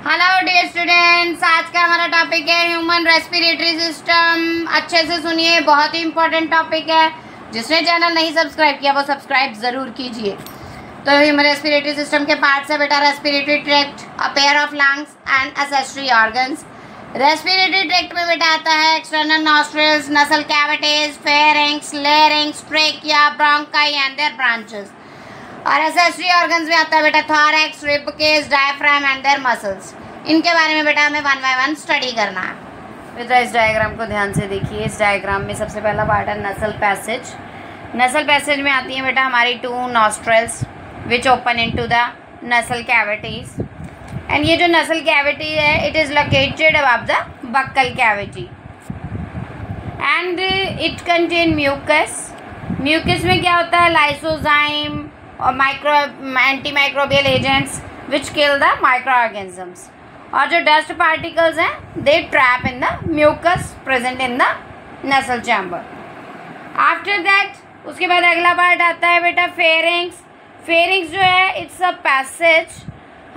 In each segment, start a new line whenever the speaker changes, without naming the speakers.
Hello dear students, आज का हमारा टॉपिक है ह्यूमन रेस्पिरेटरी सिस्टम। अच्छे से सुनिए, बहुत ही इंपॉर्टेंट टॉपिक है। जिसने चैनल नहीं सब्सक्राइब किया वो सब्सक्राइब ज़रूर कीजिए। तो ह्यूमन रेस्पिरेटरी सिस्टम के पार्ट्स है बेटा, respiratory tract, a pair of lungs and accessory organs. Respiratory tract में बेटा आता है external nostrils, nasal cavities, pharynx, larynx, trachea, bronchi and their branches. और एक्सेसरी ऑर्गन्स में आता है बेटा thorax, rib cage, diaphragm and their muscles. इनके बारे में बेटा हमें वन बाय वन स्टडी करना है। बेटा इस डायग्राम को ध्यान से देखिए। इस डायग्राम में सबसे पहला पार्ट है नसल पैसेज। नसल पैसेज में आती है बेटा हमारी two nostrils which open into the nasal cavities. And ये जो नसल कैविटी है it is located above the buccal cavity and it contain mucus. Mucus में क्या होता है? लाइसोजाइम और antimicrobial agents which kill the micro organisms. और जो डस्ट पार्टिकल्स हैं they trap in the mucus present in the nasal chamber. After that उसके बाद अगला पार्ट आता है बेटा फेरिंक्स। फेरिंक्स जो है इट्स अ पैसेज,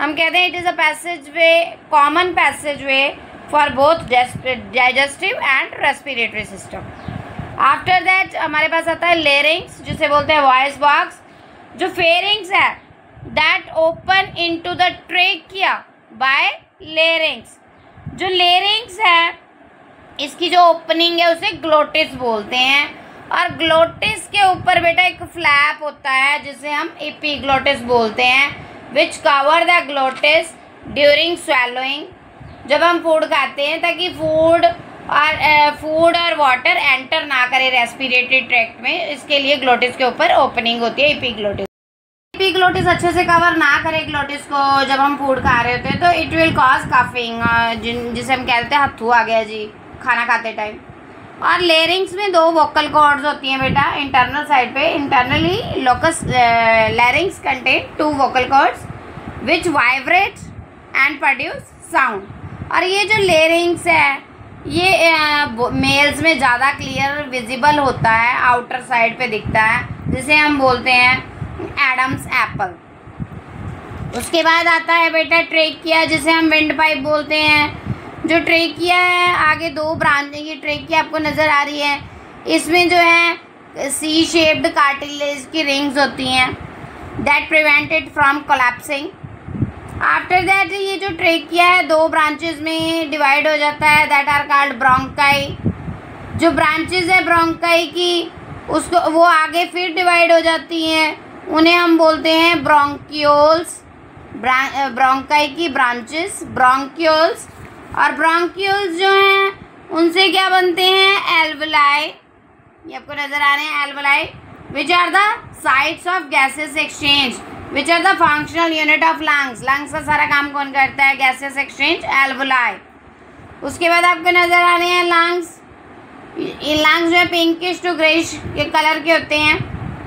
हम कहते हैं it is a passage way, common passage way for both digestive and respiratory system. After that हमारे पास आता है लेरिंग्स, जिसे बोलते हैं वॉइस बॉक्स। जो फेरिंग्स है that open into the trachea by larynx. जो लेरिंग्स है इसकी जो ओपनिंग है उसे ग्लोटिस बोलते हैं। और ग्लोटिस के ऊपर बेटा एक फ्लैप होता है जिसे हम एपीग्लोटिस बोलते हैं, which cover the glottis during swallowing. जब हम फूड खाते हैं ताकि फूड और वाटर एंटर ना करे रेस्पिरेटरी ट्रैक्ट में, इसके लिए ग्लोटिस के ऊपर ओपनिंग होती है एपीग्लोटिस। एपीग्लोटिस अच्छे से कवर ना करे ग्लोटिस को जब हम फूड खा रहे होते हैं तो इट विल कॉज कफिंग, जिसे हम कहते हैं हत्थू आ गया जी खाना खाते टाइम। और लेरिंग्स में दो वोकल कॉर्ड्स होती हैं बेटा इंटरनल साइड पे। Internally locus larynx contain two vocal cords which vibrate and produce sound. और ये जो लेरिंग्स है ये मेल्स में ज़्यादा क्लियर विजिबल होता है, आउटर साइड पे दिखता है, जिसे हम बोलते हैं एडम्स एप्पल। उसके बाद आता है बेटा ट्रेकिया, जिसे हम विंड पाइप बोलते हैं। जो ट्रेकिया है आगे दो ब्रांच, ये ट्रेकिया आपको नज़र आ रही है, इसमें जो है सी शेप्ड कार्टिलेज की रिंग्स होती हैं that prevent it from collapsing. After that ये जो ट्रेकिया है दो ब्रांचेस में डिवाइड हो जाता है दैट आर कॉल्ड ब्रोंकाई। जो ब्रांचेस है ब्रोंकाई की उसको वो आगे फिर डिवाइड हो जाती हैं, उन्हें हम बोलते हैं ब्रोंक्यूल्स। ब्रोंकाई की ब्रांचेस ब्रोंक्यूल्स। और ब्रोंक्यूल्स जो हैं उनसे क्या बनते हैं? एल्वलाई। ये आपको नज़र आ रहे हैं alveoli, which are the sites of gases exchange which are the functional unit of lungs. Lungs का सारा काम कौन करता है? Gases exchange, alveoli. उसके बाद आपको नज़र आ रहे हैं लंग्स। ये लंग्स जो है पिंकिश टू ग्रेइश के कलर के होते हैं।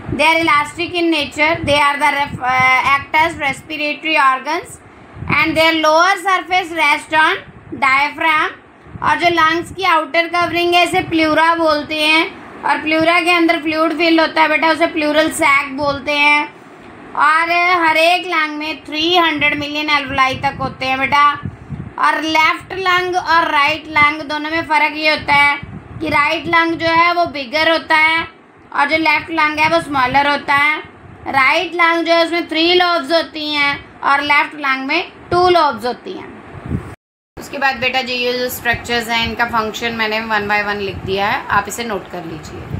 They are elastic in nature, they are the act as respiratory organs and their lower surface rest on diaphragm. और जो लंग्स की आउटर कवरिंग है इसे प्लूरा बोलते हैं। और प्लूरा के अंदर फ्लूइड फिल होता है बेटा, उसे प्लूरल सैक बोलते हैं। और हर एक लंग में 300 मिलियन एल्वलाई तक होते हैं बेटा। और लेफ्ट लंग और राइट लंग दोनों में फ़र्क ये होता है कि राइट लंग जो है वो बिगर होता है और जो लेफ्ट लंग है वो स्मॉलर होता है। राइट लंग जो है उसमें 3 लोब्स होती हैं और लेफ्ट लंग में 2 लोब्स होती हैं। उसके बाद बेटा जो ये जो स्ट्रक्चर्स हैं इनका फंक्शन मैंने वन बाय वन लिख दिया है, आप इसे नोट कर लीजिए।